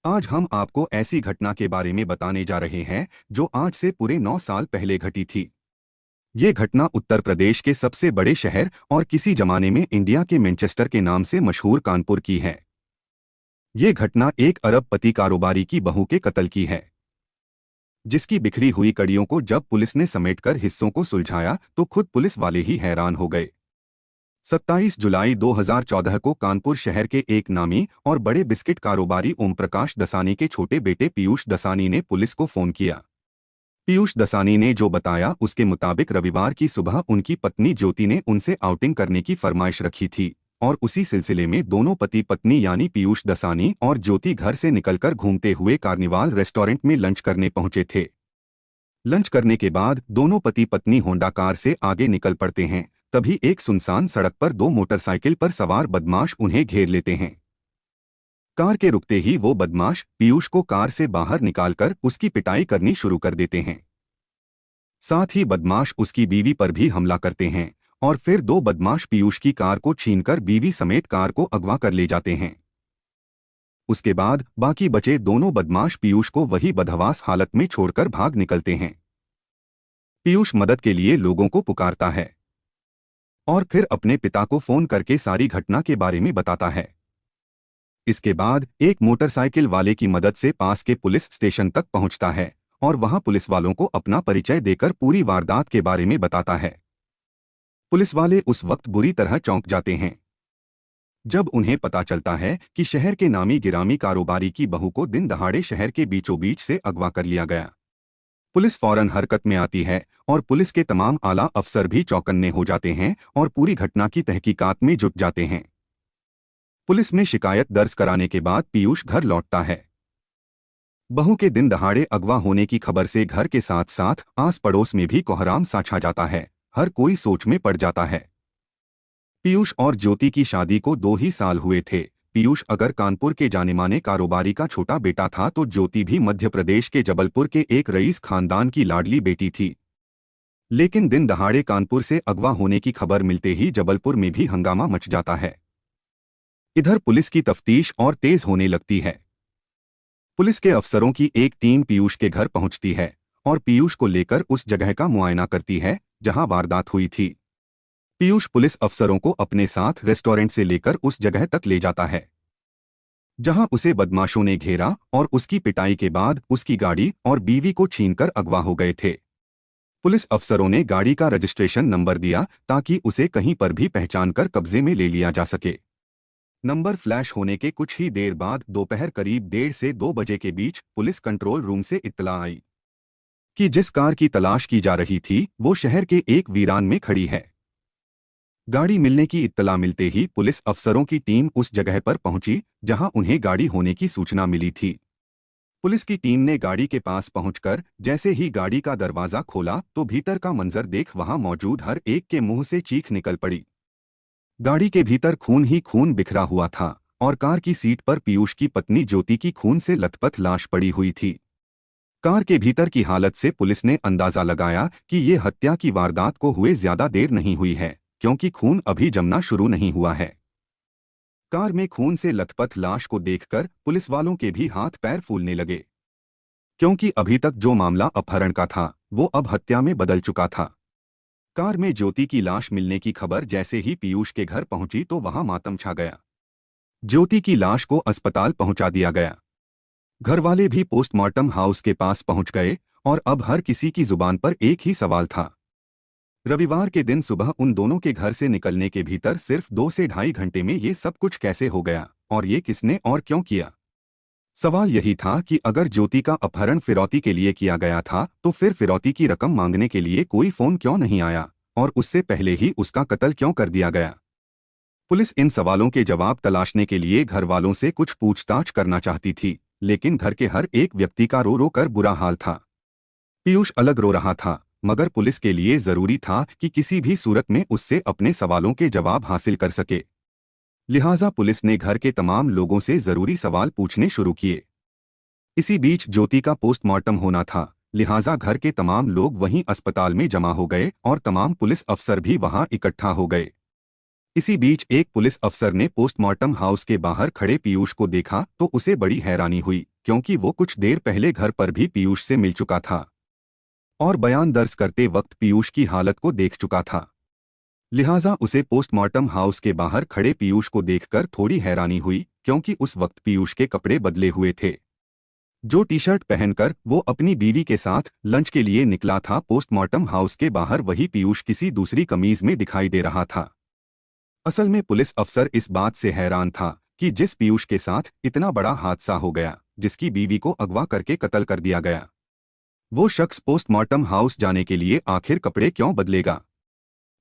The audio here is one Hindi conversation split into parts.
आज हम आपको ऐसी घटना के बारे में बताने जा रहे हैं जो आज से पूरे 9 साल पहले घटी थी। ये घटना उत्तर प्रदेश के सबसे बड़े शहर और किसी जमाने में इंडिया के मैनचेस्टर के नाम से मशहूर कानपुर की है। ये घटना एक अरबपति कारोबारी की बहू के कत्ल की है, जिसकी बिखरी हुई कड़ियों को जब पुलिस ने समेटकर हिस्सों को सुलझाया तो खुद पुलिस वाले ही हैरान हो गए। 27 जुलाई 2014 को कानपुर शहर के एक नामी और बड़े बिस्किट कारोबारी ओम प्रकाश दसानी के छोटे बेटे पीयूष दसानी ने पुलिस को फोन किया। पीयूष दसानी ने जो बताया उसके मुताबिक रविवार की सुबह उनकी पत्नी ज्योति ने उनसे आउटिंग करने की फरमाइश रखी थी और उसी सिलसिले में दोनों पति पत्नी यानी पीयूष दसानी और ज्योति घर से निकलकर घूमते हुए कार्निवाल रेस्टोरेंट में लंच करने पहुंचे थे। लंच करने के बाद दोनों पति पत्नी होंडा कार से आगे निकल पड़ते हैं। तभी एक सुनसान सड़क पर दो मोटरसाइकिल पर सवार बदमाश उन्हें घेर लेते हैं। कार के रुकते ही वो बदमाश पीयूष को कार से बाहर निकालकर उसकी पिटाई करनी शुरू कर देते हैं। साथ ही बदमाश उसकी बीवी पर भी हमला करते हैं और फिर दो बदमाश पीयूष की कार को छीनकर बीवी समेत कार को अगवा कर ले जाते हैं। उसके बाद बाकी बचे दोनों बदमाश पीयूष को वही बदहवास हालत में छोड़कर भाग निकलते हैं। पीयूष मदद के लिए लोगों को पुकारता है और फिर अपने पिता को फोन करके सारी घटना के बारे में बताता है। इसके बाद एक मोटरसाइकिल वाले की मदद से पास के पुलिस स्टेशन तक पहुंचता है और वहां पुलिस वालों को अपना परिचय देकर पूरी वारदात के बारे में बताता है। पुलिस वाले उस वक्त बुरी तरह चौंक जाते हैं जब उन्हें पता चलता है कि शहर के नामी गिरामी कारोबारी की बहू को दिन दहाड़े शहर के बीचों बीच से अगवा कर लिया गया। पुलिस फौरन हरकत में आती है और पुलिस के तमाम आला अफसर भी चौकन्ने हो जाते हैं और पूरी घटना की तहकीकात में जुट जाते हैं। पुलिस में शिकायत दर्ज कराने के बाद पीयूष घर लौटता है। बहू के दिन दहाड़े अगवा होने की खबर से घर के साथ साथ आस पड़ोस में भी कोहराम सा छा जाता है। हर कोई सोच में पड़ जाता है। पीयूष और ज्योति की शादी को 2 ही साल हुए थे। पीयूष अगर कानपुर के जानेमाने कारोबारी का छोटा बेटा था तो ज्योति भी मध्य प्रदेश के जबलपुर के एक रईस खानदान की लाडली बेटी थी। लेकिन दिन दहाड़े कानपुर से अगवा होने की खबर मिलते ही जबलपुर में भी हंगामा मच जाता है। इधर पुलिस की तफ्तीश और तेज होने लगती है। पुलिस के अफसरों की एक टीम पीयूष के घर पहुंचती है और पीयूष को लेकर उस जगह का मुआयना करती है जहां वारदात हुई थी। पीयूष पुलिस अफसरों को अपने साथ रेस्टोरेंट से लेकर उस जगह तक ले जाता है जहां उसे बदमाशों ने घेरा और उसकी पिटाई के बाद उसकी गाड़ी और बीवी को छीनकर अगवा हो गए थे। पुलिस अफसरों ने गाड़ी का रजिस्ट्रेशन नंबर दिया ताकि उसे कहीं पर भी पहचानकर कब्जे में ले लिया जा सके। नंबर फ्लैश होने के कुछ ही देर बाद दोपहर करीब 1:30 से 2 बजे के बीच पुलिस कंट्रोल रूम से इत्तला आई कि जिस कार की तलाश की जा रही थी वो शहर के एक वीरान में खड़ी है। गाड़ी मिलने की इत्तला मिलते ही पुलिस अफसरों की टीम उस जगह पर पहुंची जहां उन्हें गाड़ी होने की सूचना मिली थी। पुलिस की टीम ने गाड़ी के पास पहुंचकर जैसे ही गाड़ी का दरवाजा खोला तो भीतर का मंजर देख वहां मौजूद हर एक के मुंह से चीख निकल पड़ी। गाड़ी के भीतर खून ही खून बिखरा हुआ था और कार की सीट पर पीयूष की पत्नी ज्योति की खून से लथपथ लाश पड़ी हुई थी। कार के भीतर की हालत से पुलिस ने अंदाजा लगाया कि ये हत्या की वारदात को हुए ज्यादा देर नहीं हुई है, क्योंकि खून अभी जमना शुरू नहीं हुआ है। कार में खून से लथपथ लाश को देखकर पुलिस वालों के भी हाथ पैर फूलने लगे, क्योंकि अभी तक जो मामला अपहरण का था वो अब हत्या में बदल चुका था। कार में ज्योति की लाश मिलने की खबर जैसे ही पीयूष के घर पहुंची तो वहां मातम छा गया। ज्योति की लाश को अस्पताल पहुंचा दिया गया। घरवाले भी पोस्टमार्टम हाउस के पास पहुंच गए और अब हर किसी की जुबान पर एक ही सवाल था। रविवार के दिन सुबह उन दोनों के घर से निकलने के भीतर सिर्फ 2 से ढाई घंटे में ये सब कुछ कैसे हो गया और ये किसने और क्यों किया। सवाल यही था कि अगर ज्योति का अपहरण फिरौती के लिए किया गया था तो फिर फिरौती की रकम मांगने के लिए कोई फोन क्यों नहीं आया और उससे पहले ही उसका कत्ल क्यों कर दिया गया। पुलिस इन सवालों के जवाब तलाशने के लिए घर वालों से कुछ पूछताछ करना चाहती थी, लेकिन घर के हर एक व्यक्ति का रो रो कर बुरा हाल था। पीयूष अलग रो रहा था, मगर पुलिस के लिए जरूरी था कि किसी भी सूरत में उससे अपने सवालों के जवाब हासिल कर सके। लिहाजा पुलिस ने घर के तमाम लोगों से जरूरी सवाल पूछने शुरू किए। इसी बीच ज्योति का पोस्टमार्टम होना था, लिहाजा घर के तमाम लोग वहीं अस्पताल में जमा हो गए और तमाम पुलिस अफसर भी वहां इकट्ठा हो गए। इसी बीच एक पुलिस अफसर ने पोस्टमार्टम हाउस के बाहर खड़े पीयूष को देखा तो उसे बड़ी हैरानी हुई, क्योंकि वो कुछ देर पहले घर पर भी पीयूष से मिल चुका था और बयान दर्ज करते वक्त पीयूष की हालत को देख चुका था। लिहाजा उसे पोस्टमार्टम हाउस के बाहर खड़े पीयूष को देखकर थोड़ी हैरानी हुई, क्योंकि उस वक्त पीयूष के कपड़े बदले हुए थे। जो टी शर्ट पहनकर वो अपनी बीवी के साथ लंच के लिए निकला था, पोस्टमार्टम हाउस के बाहर वही पीयूष किसी दूसरी कमीज में दिखाई दे रहा था। असल में पुलिस अफसर इस बात से हैरान था कि जिस पीयूष के साथ इतना बड़ा हादसा हो गया, जिसकी बीवी को अगवा करके कत्ल कर दिया गया, वो शख्स पोस्टमार्टम हाउस जाने के लिए आखिर कपड़े क्यों बदलेगा।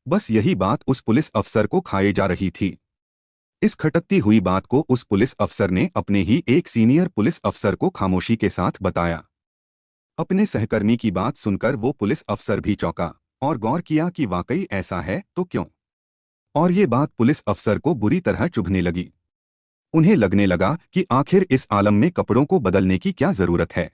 बस यही बात उस पुलिस अफसर को खाए जा रही थी। इस खटकती हुई बात को उस पुलिस अफसर ने अपने ही एक सीनियर पुलिस अफसर को खामोशी के साथ बताया। अपने सहकर्मी की बात सुनकर वो पुलिस अफसर भी चौंका और गौर किया कि वाकई ऐसा है तो क्यों। और ये बात पुलिस अफसर को बुरी तरह चुभने लगी। उन्हें लगने लगा कि आखिर इस आलम में कपड़ों को बदलने की क्या जरूरत है।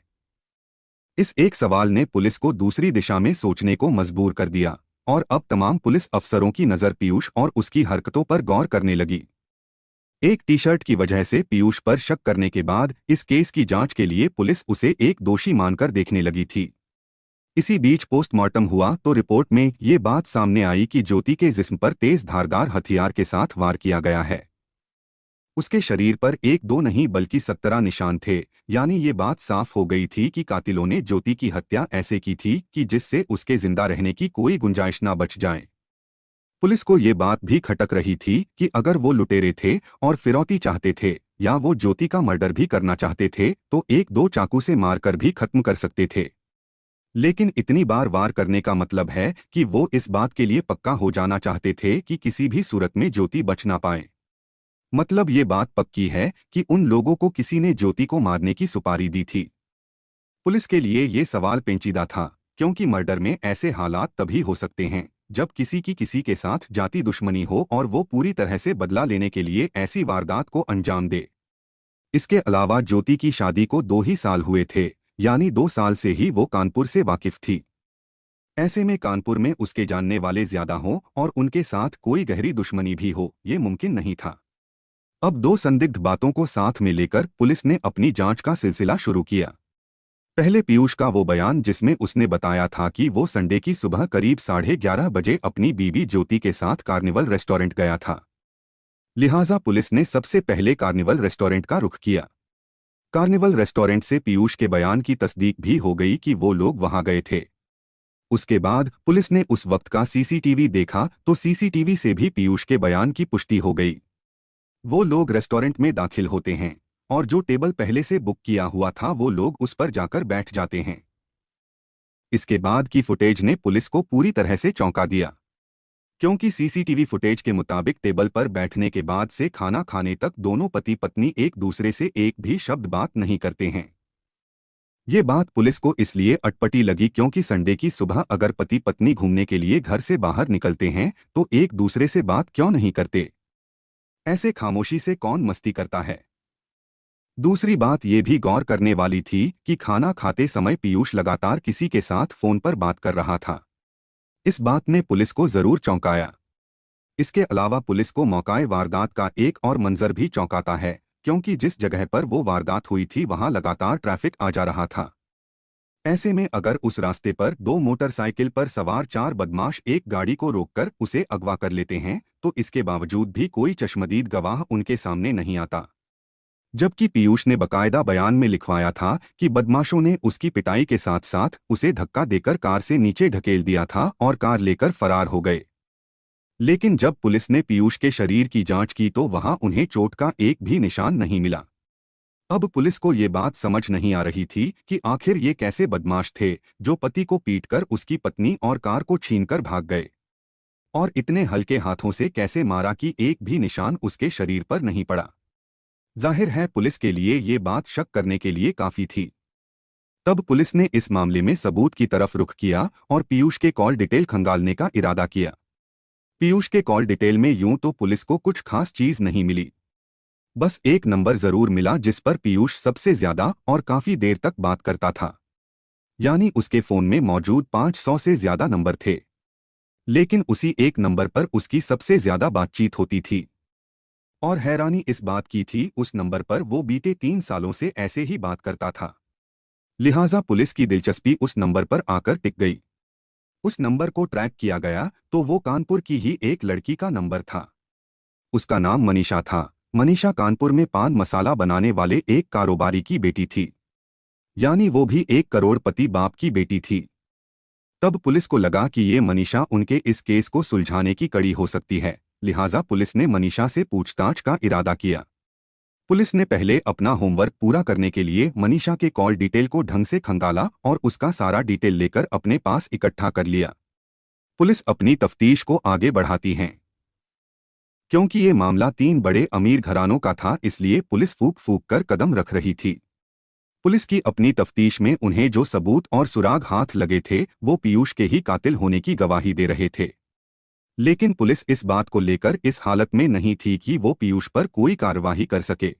इस एक सवाल ने पुलिस को दूसरी दिशा में सोचने को मजबूर कर दिया और अब तमाम पुलिस अफसरों की नज़र पीयूष और उसकी हरकतों पर गौर करने लगी। एक टी शर्ट की वजह से पीयूष पर शक करने के बाद इस केस की जांच के लिए पुलिस उसे एक दोषी मानकर देखने लगी थी। इसी बीच पोस्टमार्टम हुआ तो रिपोर्ट में ये बात सामने आई कि ज्योति के जिस्म पर तेज धारदार हथियार के साथ वार किया गया है। उसके शरीर पर एक दो नहीं बल्कि 17 निशान थे, यानी ये बात साफ हो गई थी कि कातिलों ने ज्योति की हत्या ऐसे की थी कि जिससे उसके जिंदा रहने की कोई गुंजाइश ना बच जाए। पुलिस को ये बात भी खटक रही थी कि अगर वो लुटेरे थे और फिरौती चाहते थे या वो ज्योति का मर्डर भी करना चाहते थे तो एक दो चाकू से मारकर भी खत्म कर सकते थे। लेकिन इतनी बार वार करने का मतलब है कि वो इस बात के लिए पक्का हो जाना चाहते थे कि किसी भी सूरत में ज्योति बच ना पाए। मतलब ये बात पक्की है कि उन लोगों को किसी ने ज्योति को मारने की सुपारी दी थी। पुलिस के लिए ये सवाल पेचीदा था, क्योंकि मर्डर में ऐसे हालात तभी हो सकते हैं जब किसी की किसी के साथ जाति दुश्मनी हो और वो पूरी तरह से बदला लेने के लिए ऐसी वारदात को अंजाम दे। इसके अलावा ज्योति की शादी को 2 ही साल हुए थे, यानी 2 साल से ही वो कानपुर से वाकिफ थी। ऐसे में कानपुर में उसके जानने वाले ज्यादा हों और उनके साथ कोई गहरी दुश्मनी भी हो, ये मुमकिन नहीं था। अब 2 संदिग्ध बातों को साथ में लेकर पुलिस ने अपनी जांच का सिलसिला शुरू किया। पहले पीयूष का वो बयान जिसमें उसने बताया था कि वो संडे की सुबह करीब 11:30 बजे अपनी बीवी ज्योति के साथ कार्निवल रेस्टोरेंट गया था। लिहाजा पुलिस ने सबसे पहले कार्निवल रेस्टोरेंट का रुख किया। कार्निवल रेस्टोरेंट से पीयूष के बयान की तस्दीक भी हो गई कि वो लोग वहां गए थे। उसके बाद पुलिस ने उस वक्त का सीसीटीवी देखा तो सीसीटीवी से भी पीयूष के बयान की पुष्टि हो गई। वो लोग रेस्टोरेंट में दाखिल होते हैं और जो टेबल पहले से बुक किया हुआ था वो लोग उस पर जाकर बैठ जाते हैं। इसके बाद की फुटेज ने पुलिस को पूरी तरह से चौंका दिया, क्योंकि सीसीटीवी फुटेज के मुताबिक टेबल पर बैठने के बाद से खाना खाने तक दोनों पति पत्नी एक दूसरे से एक भी शब्द बात नहीं करते हैं। ये बात पुलिस को इसलिए अटपटी लगी क्योंकि संडे की सुबह अगर पति पत्नी घूमने के लिए घर से बाहर निकलते हैं तो एक दूसरे से बात क्यों नहीं करते। ऐसे खामोशी से कौन मस्ती करता है। दूसरी बात यह भी गौर करने वाली थी कि खाना खाते समय पीयूष लगातार किसी के साथ फोन पर बात कर रहा था। इस बात ने पुलिस को जरूर चौंकाया। इसके अलावा पुलिस को मौकाए वारदात का एक और मंजर भी चौंकाता है, क्योंकि जिस जगह पर वो वारदात हुई थी वहां लगातार ट्रैफिक आ जा रहा था। ऐसे में अगर उस रास्ते पर 2 मोटरसाइकिल पर सवार 4 बदमाश एक गाड़ी को रोककर उसे अगवा कर लेते हैं तो इसके बावजूद भी कोई चश्मदीद गवाह उनके सामने नहीं आता। जबकि पीयूष ने बकायदा बयान में लिखवाया था कि बदमाशों ने उसकी पिटाई के साथ साथ उसे धक्का देकर कार से नीचे ढकेल दिया था और कार लेकर फरार हो गए। लेकिन जब पुलिस ने पीयूष के शरीर की जांच की तो वहां उन्हें चोट का एक भी निशान नहीं मिला। अब पुलिस को ये बात समझ नहीं आ रही थी कि आखिर ये कैसे बदमाश थे जो पति को पीटकर उसकी पत्नी और कार को छीनकर भाग गए, और इतने हल्के हाथों से कैसे मारा कि एक भी निशान उसके शरीर पर नहीं पड़ा। जाहिर है पुलिस के लिए ये बात शक करने के लिए काफी थी। तब पुलिस ने इस मामले में सबूत की तरफ रुख किया और पीयूष के कॉल डिटेल खंगालने का इरादा किया। पीयूष के कॉल डिटेल में यूं तो पुलिस को कुछ खास चीज नहीं मिली, बस एक नंबर जरूर मिला जिस पर पीयूष सबसे ज्यादा और काफी देर तक बात करता था। यानी उसके फोन में मौजूद 500 से ज्यादा नंबर थे, लेकिन उसी एक नंबर पर उसकी सबसे ज्यादा बातचीत होती थी। और हैरानी इस बात की थी उस नंबर पर वो बीते 3 सालों से ऐसे ही बात करता था। लिहाजा पुलिस की दिलचस्पी उस नंबर पर आकर टिक गई। उस नंबर को ट्रैक किया गया तो वो कानपुर की ही एक लड़की का नंबर था। उसका नाम मनीषा था। मनीषा कानपुर में पान मसाला बनाने वाले एक कारोबारी की बेटी थी, यानी वो भी एक करोड़पति बाप की बेटी थी। तब पुलिस को लगा कि ये मनीषा उनके इस केस को सुलझाने की कड़ी हो सकती है। लिहाजा पुलिस ने मनीषा से पूछताछ का इरादा किया। पुलिस ने पहले अपना होमवर्क पूरा करने के लिए मनीषा के कॉल डिटेल को ढंग से खंगाला और उसका सारा डिटेल लेकर अपने पास इकट्ठा कर लिया। पुलिस अपनी तफ्तीश को आगे बढ़ाती है। क्योंकि ये मामला 3 बड़े अमीर घरानों का था, इसलिए पुलिस फूक फूक कर कदम रख रही थी। पुलिस की अपनी तफ्तीश में उन्हें जो सबूत और सुराग हाथ लगे थे वो पीयूष के ही कातिल होने की गवाही दे रहे थे। लेकिन पुलिस इस बात को लेकर इस हालत में नहीं थी कि वो पीयूष पर कोई कार्रवाई कर सके।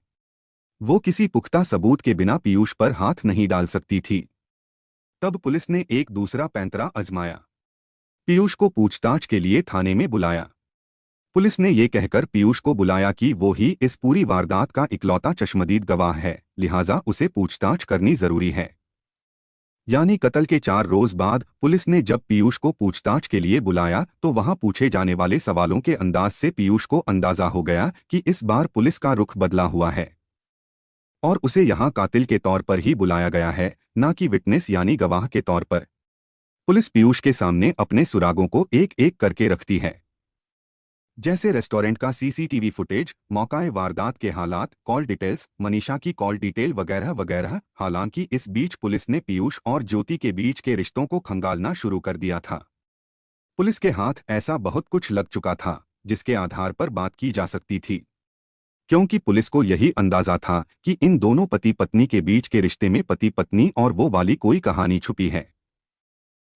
वो किसी पुख्ता सबूत के बिना पीयूष पर हाथ नहीं डाल सकती थी। तब पुलिस ने एक दूसरा पैंतरा आजमाया। पीयूष को पूछताछ के लिए थाने में बुलाया। पुलिस ने ये कहकर पीयूष को बुलाया कि वो ही इस पूरी वारदात का इकलौता चश्मदीद गवाह है, लिहाजा उसे पूछताछ करनी जरूरी है। यानी कत्ल के 4 रोज बाद पुलिस ने जब पीयूष को पूछताछ के लिए बुलाया तो वहां पूछे जाने वाले सवालों के अंदाज से पीयूष को अंदाजा हो गया कि इस बार पुलिस का रुख बदला हुआ है और उसे यहां कातिल के तौर पर ही बुलाया गया है, न कि विटनेस यानी गवाह के तौर पर। पुलिस पीयूष के सामने अपने सुरागों को एक एक करके रखती है, जैसे रेस्टोरेंट का सीसीटीवी फुटेज, मौकाए वारदात के हालात, कॉल डिटेल्स, मनीषा की कॉल डिटेल वगैरह वगैरह। हालांकि इस बीच पुलिस ने पीयूष और ज्योति के बीच के रिश्तों को खंगालना शुरू कर दिया था। पुलिस के हाथ ऐसा बहुत कुछ लग चुका था जिसके आधार पर बात की जा सकती थी, क्योंकि पुलिस को यही अंदाजा था कि इन दोनों पति पत्नी के बीच के रिश्ते में पति पत्नी और वो वाली कोई कहानी छुपी है।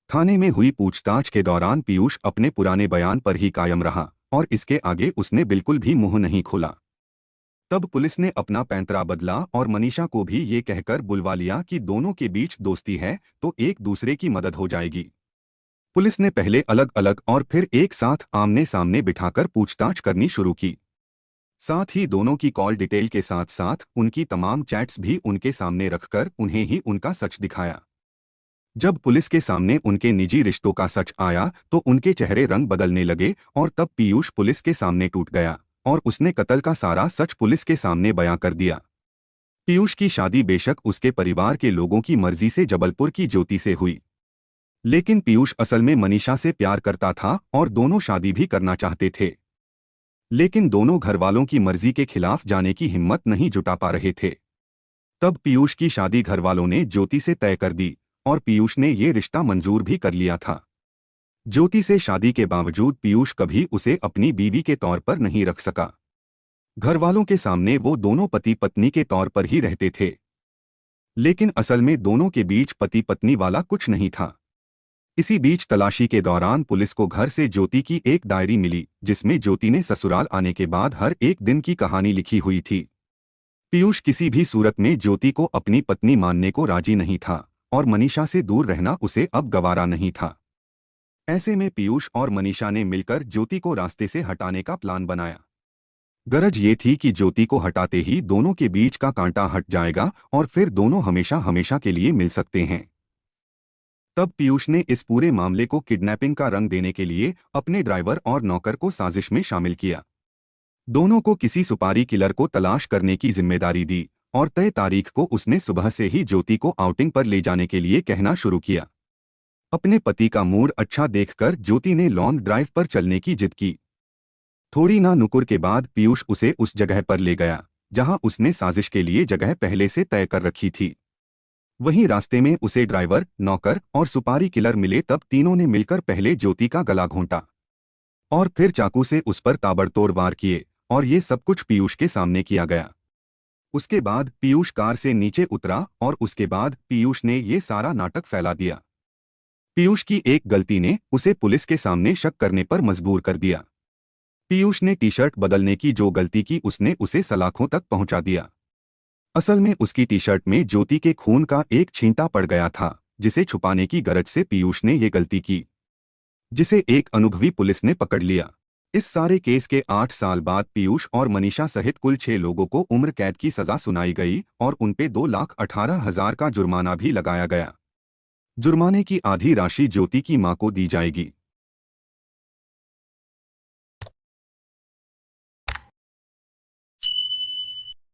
थाने में हुई पूछताछ के दौरान पीयूष अपने पुराने बयान पर ही कायम रहा और इसके आगे उसने बिल्कुल भी मुंह नहीं खोला। तब पुलिस ने अपना पैंतरा बदला और मनीषा को भी ये कहकर बुलवा लिया कि दोनों के बीच दोस्ती है तो एक दूसरे की मदद हो जाएगी। पुलिस ने पहले अलग अलग और फिर एक साथ आमने सामने बिठाकर पूछताछ करनी शुरू की। साथ ही दोनों की कॉल डिटेल के साथ साथ उनकी तमाम चैट्स भी उनके सामने रखकर उन्हें ही उनका सच दिखाया। जब पुलिस के सामने उनके निजी रिश्तों का सच आया तो उनके चेहरे रंग बदलने लगे और तब पीयूष पुलिस के सामने टूट गया और उसने कत्ल का सारा सच पुलिस के सामने बयां कर दिया। पीयूष की शादी बेशक उसके परिवार के लोगों की मर्जी से जबलपुर की ज्योति से हुई, लेकिन पीयूष असल में मनीषा से प्यार करता था और दोनों शादी भी करना चाहते थे। लेकिन दोनों घरवालों की मर्जी के खिलाफ जाने की हिम्मत नहीं जुटा पा रहे थे। तब पीयूष की शादी घरवालों ने ज्योति से तय कर दी और पीयूष ने ये रिश्ता मंजूर भी कर लिया था। ज्योति से शादी के बावजूद पीयूष कभी उसे अपनी बीवी के तौर पर नहीं रख सका। घरवालों के सामने वो दोनों पति पत्नी के तौर पर ही रहते थे, लेकिन असल में दोनों के बीच पति पत्नी वाला कुछ नहीं था। इसी बीच तलाशी के दौरान पुलिस को घर से ज्योति की एक डायरी मिली जिसमें ज्योति ने ससुराल आने के बाद हर एक दिन की कहानी लिखी हुई थी। पीयूष किसी भी सूरत में ज्योति को अपनी पत्नी मानने को राजी नहीं था और मनीषा से दूर रहना उसे अब गवारा नहीं था। ऐसे में पीयूष और मनीषा ने मिलकर ज्योति को रास्ते से हटाने का प्लान बनाया। गरज ये थी कि ज्योति को हटाते ही दोनों के बीच का कांटा हट जाएगा और फिर दोनों हमेशा हमेशा के लिए मिल सकते हैं। तब पीयूष ने इस पूरे मामले को किडनैपिंग का रंग देने के लिए अपने ड्राइवर और नौकर को साजिश में शामिल किया। दोनों को किसी सुपारी किलर को तलाश करने की जिम्मेदारी दी और तय तारीख को उसने सुबह से ही ज्योति को आउटिंग पर ले जाने के लिए कहना शुरू किया। अपने पति का मूड अच्छा देखकर ज्योति ने लॉन्ग ड्राइव पर चलने की जिद की। थोड़ी ना नुकुर के बाद पीयूष उसे उस जगह पर ले गया जहां उसने साजिश के लिए जगह पहले से तय कर रखी थी। वहीं रास्ते में उसे ड्राइवर, नौकर और सुपारी किलर मिले। तब तीनों ने मिलकर पहले ज्योति का गला घोंटा और फिर चाकू से उस पर ताबड़तोड़ वार किए और ये सब कुछ पीयूष के सामने किया गया। उसके बाद पीयूष कार से नीचे उतरा और उसके बाद पीयूष ने ये सारा नाटक फैला दिया। पीयूष की एक गलती ने उसे पुलिस के सामने शक करने पर मजबूर कर दिया। पीयूष ने टी शर्ट बदलने की जो गलती की उसने उसे सलाखों तक पहुंचा दिया। असल में उसकी टी शर्ट में ज्योति के खून का एक छींटा पड़ गया था जिसे छुपाने की गरज से पीयूष ने ये गलती की, जिसे एक अनुभवी पुलिस ने पकड़ लिया। इस सारे केस के 8 साल बाद पीयूष और मनीषा सहित कुल 6 लोगों को उम्र कैद की सजा सुनाई गई और उनपे 2,18,000 का जुर्माना भी लगाया गया। जुर्माने की आधी राशि ज्योति की मां को दी जाएगी।